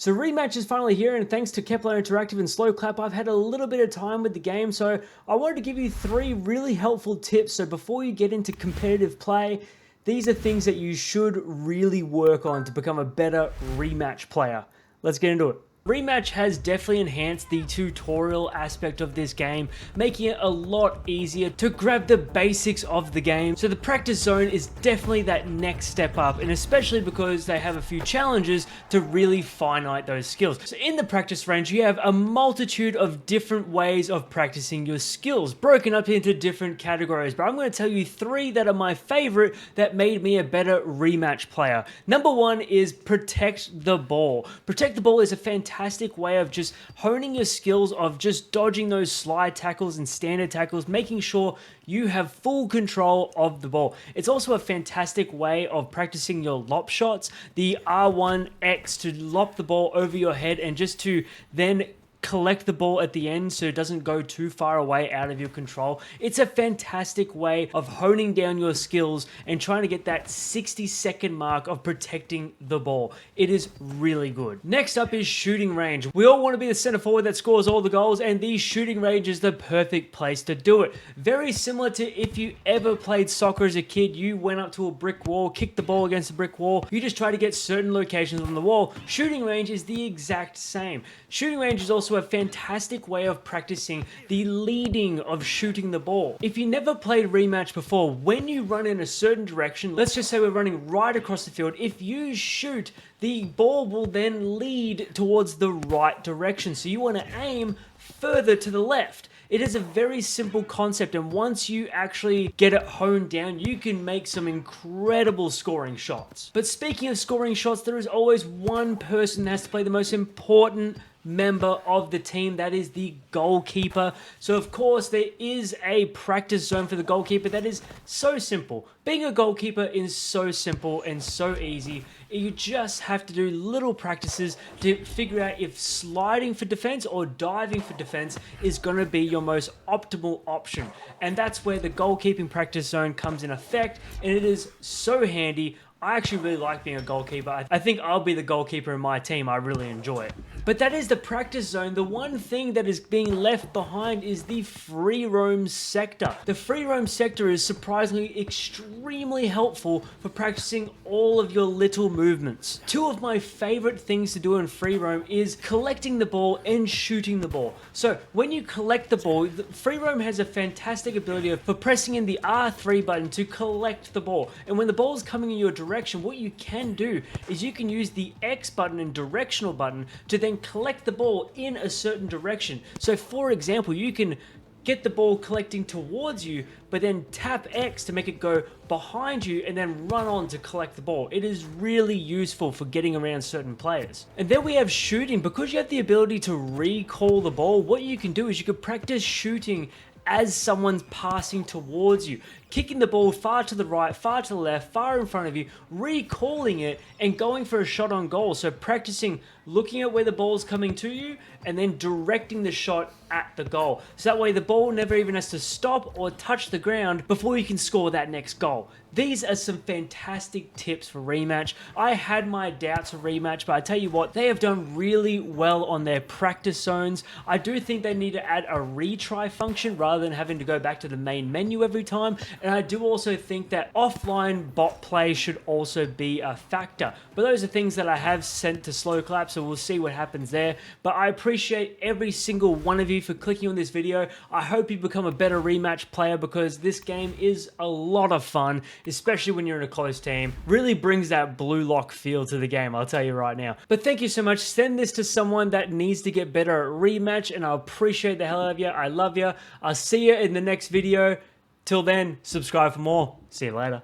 So Rematch is finally here, and thanks to Kepler Interactive and Slow Clap, I've had a little bit of time with the game, so I wanted to give you 3 really helpful tips. So before you get into competitive play, these are things that you should really work on to become a better Rematch player. Let's get into it. Rematch has definitely enhanced the tutorial aspect of this game, making it a lot easier to grab the basics of the game. So the practice zone is definitely that next step up, and especially because they have a few challenges to really finite those skills. So in the practice range, you have a multitude of different ways of practicing your skills, broken up into different categories, but I'm going to tell you 3 that are my favorite that made me a better Rematch player. Number 1 is protect the ball. Protect the ball is a fantastic way of just honing your skills of just dodging those slide tackles and standard tackles, making sure you have full control of the ball. It's also a fantastic way of practicing your lop shots, the R1X to lop the ball over your head and just to then collect the ball at the end so it doesn't go too far away out of your control. It's a fantastic way of honing down your skills and trying to get that 60-second mark of protecting the ball. It is really good. Next up is shooting range. We all want to be the center forward that scores all the goals, and the shooting range is the perfect place to do it. Very similar to if you ever played soccer as a kid, you went up to a brick wall, kicked the ball against a brick wall, you just try to get certain locations on the wall. Shooting range is the exact same. Shooting range is also a fantastic way of practicing the leading of shooting the ball. If you never played Rematch before, when you run in a certain direction, let's just say we're running right across the field, if you shoot, the ball will then lead towards the right direction. So you want to aim further to the left. It is a very simple concept, and once you actually get it honed down, you can make some incredible scoring shots. But speaking of scoring shots, there is always one person that has to play the most important member of the team, that is the goalkeeper. So of course there is a practice zone for the goalkeeper that is so simple. Being a goalkeeper is so simple and so easy. You just have to do little practices to figure out if sliding for defense or diving for defense is going to be your most optimal option. And that's where the goalkeeping practice zone comes in effect, and it is so handy. I actually really like being a goalkeeper. I think I'll be the goalkeeper in my team. I really enjoy it. But that is the practice zone. The one thing that is being left behind is the free roam sector. The free roam sector is surprisingly extremely helpful for practicing all of your little movements. 2 of my favorite things to do in free roam is collecting the ball and shooting the ball. So when you collect the ball, the free roam has a fantastic ability for pressing in the R3 button to collect the ball. And when the ball is coming in your direction, what you can do is you can use the X button and directional button to then collect the ball in a certain direction. So for example, you can get the ball collecting towards you, but then tap X to make it go behind you and then run on to collect the ball. It is really useful for getting around certain players. And then we have shooting. Because you have the ability to recall the ball, what you can do is you can practice shooting as someone's passing towards you, kicking the ball far to the right, far to the left, far in front of you, recalling it and going for a shot on goal. So practicing looking at where the ball's coming to you and then directing the shot at the goal. So that way the ball never even has to stop or touch the ground before you can score that next goal. These are some fantastic tips for Rematch. I had my doubts of Rematch, but I tell you what, they have done really well on their practice zones. I do think they need to add a retry function rather than having to go back to the main menu every time. And I do also think that offline bot play should also be a factor. But those are things that I have sent to Slow Clap, so we'll see what happens there. But I appreciate every single one of you for clicking on this video. I hope you become a better Rematch player, because this game is a lot of fun, especially when you're in a close team. Really brings that blue lock feel to the game, I'll tell you right now. But thank you so much. Send this to someone that needs to get better at Rematch, and I appreciate the hell out of you. I love you. I'll see you in the next video. Till then, subscribe for more. See you later.